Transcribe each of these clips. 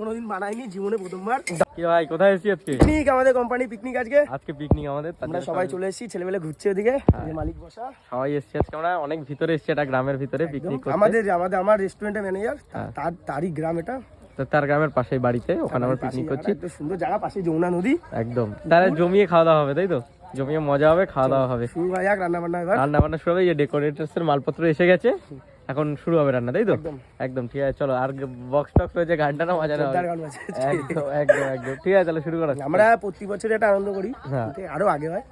কোনোদিন বানাইনি, জীবনে প্রথমবার। কি ভাই কোথায় এসেছি আজকে? পিকনিক, আমাদের কোম্পানি পিকনিক আজকে পিকনিক আমাদের। আমরা সবাই চলে এসেছি, ছেলেমেলে ঘুরছে ওদিকে, যে মালিক বসা সবাই এসেছি আজকে। আমরা অনেক ভিতরে এসেছি, এটা গ্রামের ভিতরে পিকনিক করতে। আমার রেস্টুরেন্টের ম্যানেজার, তারই গ্রাম এটা, তো তার গ্রামের পাশেই বাড়িতে, ওখানে আমরা পিকনিক করছি। একটু সুন্দর জায়গা, পাশে যমুনা নদী। একদম, তাহলে জমিয়ে খাওয়া দাওয়া হবে, তাই তো? জমিয়ে মজা হবে, খাওয়া দাওয়া হবে। শুরু হয় যাক রান্না বান্না শুরু হবে। এই ডেকোরেটরস এর মালপত্র এসে গেছে, এখন শুরু হবে রান্না, তাই তো? একদম ঠিক আছে, চলো। আর বক্স টক্স রয়েছে, গানটা না মজা নেওয়া। একদম একদম একদম ঠিক আছে, তাহলে শুরু করা। আমরা প্রতি বছর এটা আনন্দ করি, আরো আগে হয়,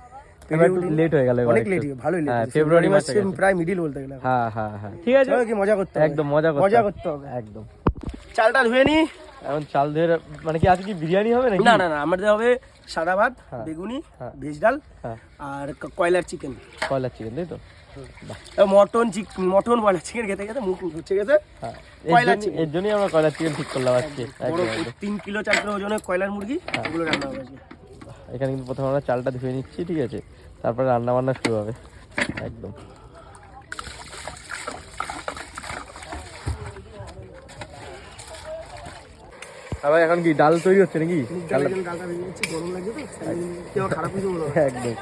লেট হয়ে গেল, অনেক লেট, ভালোই লেট, ফেব্রুয়ারি মাসে প্রায় মিডিল বলতে গেলে। হ্যাঁ হ্যাঁ হ্যাঁ, ঠিক আছে, কি মজা করতে হবে, একদম মজা করতে হবে একদম। চালটা ধুয়ে নি এখন, চাল ধুয়ে মানে কি আজকে কি বিরিয়ানি হবে নাকি? না না না, আমাদের হবে সাদা ভাত, বেগুনি, ভেজ ডাল আর কয়লার চিকেন, তাই তো? মটন বয়লার চিকেন খেতে খেতে মুখ ঘুরছে গেছে। এর জন্যই আমরা কয়লার চিকেন ঠিক করলাম আজকে। 3 কিলো 4 কিলো ওজনের কয়লার মুরগি, এগুলো রান্না হবে আজকে। এখানে কিন্তু প্রথমে আমরা চালটা ধুয়ে নিচ্ছি, ঠিক আছে? তারপরে রান্না বান্না শুরু হবে একদম। আবার এখন কি ডাল তৈরি হচ্ছে নাকি? একদম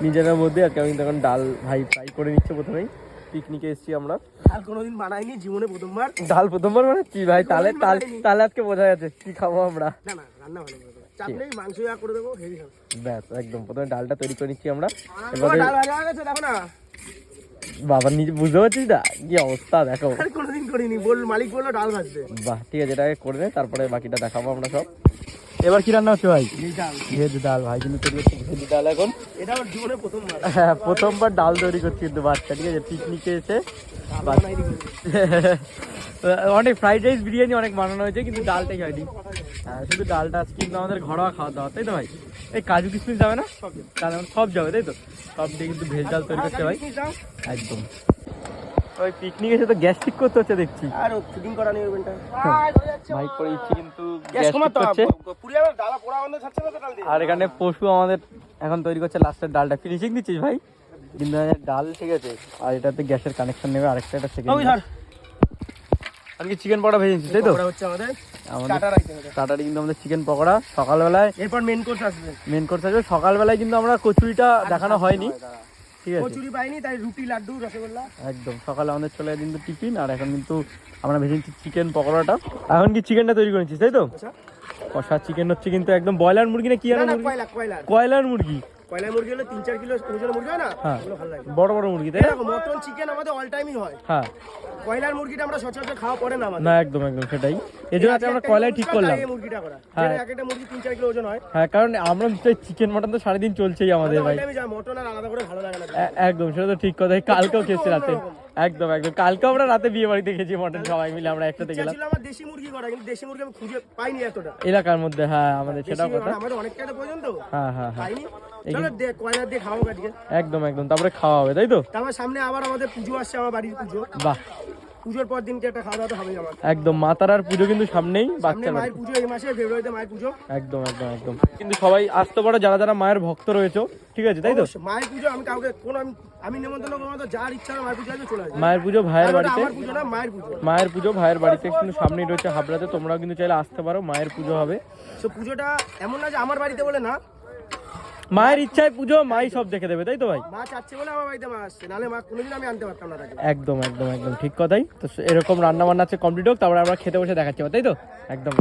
নিজেদের মধ্যে আর কেমন তখন ডাল ভাই ফ্রাই করে নিচ্ছে প্রথমেই। পিকনিকে এসেছি আমরা, ডাল কোনোদিন বানাইনি, জীবনে প্রথমবার। ডাল প্রথমবার মানে কি ভাই? তাহলে আজকে বোঝা যাচ্ছে কি খাবো আমরা। না না, রান্না ভালো করে চাপ নেই, মাংস করে দেবো, হেভি হবে। ব্যাস, একদম প্রথমে ডালটা তৈরি করে নিচ্ছি আমরা। এবারে ডাল ভাজা হয়ে গেছে, দেখো না বাবা, নিজে বুঝতে পারছিস না কি অবস্থা, দেখো। কোনোদিন করিনি, মালিক বললো ডাল ভাজতে। বাহ, ঠিক আছে, এটাকে করে নে, তারপরে বাকিটা দেখাবো আমরা সব। এবার কি রান্না হচ্ছে ভাই? ভেজ ডাল ভাই, কিন্তু তৈরি হচ্ছে ভেজ ডাল এখন। এটা আমার জীবনে প্রথমবার। হ্যাঁ, প্রথমবার ডাল তৈরি করছি কিন্তু বাচ্চা, ঠিক আছে? পিকনিকে এসে অনেক ফ্রাইড রাইস, বিরিয়ানি অনেক বানানো হয়েছে, কিন্তু ডালটাই হয়নি। হ্যাঁ, শুধু ডালটা কিন্তু আমাদের ঘরোয়া খাওয়া দাওয়া, তাই তো ভাই? এই কাজু কিশমিশ যাবে না? তাহলে সব যাবে, তাই তো? সব দিয়ে কিন্তু ভেজ ডাল তৈরি করছে ভাই, একদম। ওই পিকনিক এসে তো গ্যাস ঠিক করতে হচ্ছে দেখছি। আর ফিটিং করা নেই ওভেনটা ভাই, করে দিচ্ছি কিন্তু গ্যাস ঠিক করছে। আর এখানে পশু আমাদের এখন তৈরি করছে লাস্টের ডালটা, ফিনিশিং দিচ্ছিস ভাই? কিন্তু ডাল ঠিক আছে, আর এটাতে গ্যাসের কানেকশন নেবে আরেকটা, এটা সেকেন্ড। আর কি চিকেন পকোড়া ভেজেছি, তাই তো? আমাদের স্টার্টারে কিন্তু আমাদের চিকেন পকোড়া সকালবেলায়, এরপর মেন কোর্স আসবে। সকালবেলায় কিন্তু আমরা কচুরিটা দেখানো হয়নি, ঠিক আছে? কচুরি পাইনি, তাই রুটি, লাড্ডু, রসগোল্লা একদম সকালে আমাদের চলে যায় কিন্তু টিফিন। আর এখন কিন্তু আমরা ভেজেছি চিকেন পকোড়াটা। এখন কি চিকেনটা তৈরি করেছিস, তাই তো? কষা চিকেন হচ্ছে কিন্তু একদম। ব্রয়লার মুরগি না কি? কয়লার মুরগি। কয়লার মুরগি হলে 3-4 কিলো ওজনের মুরগি হয় না, ওগুলো ভালো লাগে। বড় বড় মুরগি, তাই না? মটন চিকেন আমাদের অল টাইমই হয়। হ্যাঁ, কয়লার মুরগিটা আমরা সচরাচর খাওয়া পড়ে না আমাদের। না, একদম একদম সেটাই। এজন্য আজকে আমরা কয়লাই ঠিক করলাম। এই মুরগিটা করা, এক একটা মুরগি 3-4 কিলো ওজন হয়। হ্যাঁ, কারণ আমরা চিকেন মটন তো সারাদিন চলছেই আমাদের ভাই। মটন আর আলাদা করে ভালো লাগে না। একদম, সেটা তো ঠিক কথা। কালকেও খেয়েছি রাতে, একদম একদম। কালকেও আমরা রাতে বিয়ে বাড়িতে খেয়েছি মটন, সবাই মিলে আমরা একসাথে গেলাম। আমার দেশি মুরগি করা, কিন্তু দেশি মুরগি আমি খুঁজে পাইনি এতটা এলাকার মধ্যে। হ্যাঁ, আমাদের সেটাও কথা। আমাদের অনেকটা প্রয়োজন তো। হ্যাঁ হ্যাঁ হ্যাঁ, পাইনি। চলো কয়লার দিয়ে খাওয়াবো আজকে। একদম একদম, তারপরে খাওয়া হবে, তাই তো? তারপর সামনে আবার আমাদের পুজো আসছে, আমার বাড়ির পুজো। বাহ, পুজোর পর দিনকে একটা খাওয়া দাওয়া হবে আমার। একদম, মা তারার পুজো কিন্তু সামনেই, বাচ্চা মায়ের পুজো এই মাসে, ফেব্রুয়ারিতে মায়ের পুজো। একদম একদম একদম, কিন্তু সবাই আসতে পারো যারা যারা মায়ের ভক্ত রয়েছে, ঠিক আছে? তাই তো? মায়ের পুজো আমি কাউকে আমি নিমন্ত্রণ করবো না, যার ইচ্ছা মায়ের পুজো আসবে চলে আসবে। মায়ের পুজো ভাইয়ের বাড়িতে, আমার পুজো না, মায়ের পুজো। মায়ের পুজো ভাইয়ের বাড়িতে কিন্তু সামনেই রয়েছে হাবড়াতে। তোমরাও কিন্তু চাইলে আসতে পারো, মায়ের পুজো হবে। তো পুজোটা এমন না যে আমার বাড়িতে বলে না, মায়ের ইচ্ছায় পুজো, মাই সব দেখে দেবে, তাই তো ভাই? মা চাচ্ছে বলে আমার বাড়িতে মা আসছে, নাহলে মা কোনোদিন আমি আনতে পারতাম না তাকে। একদম একদম একদম ঠিক কথাই। তো এরকম রান্না বান্না আছে কমপ্লিট হোক, তারপরে আমরা খেতে বসে দেখাচ্ছি, তাই তো? একদম।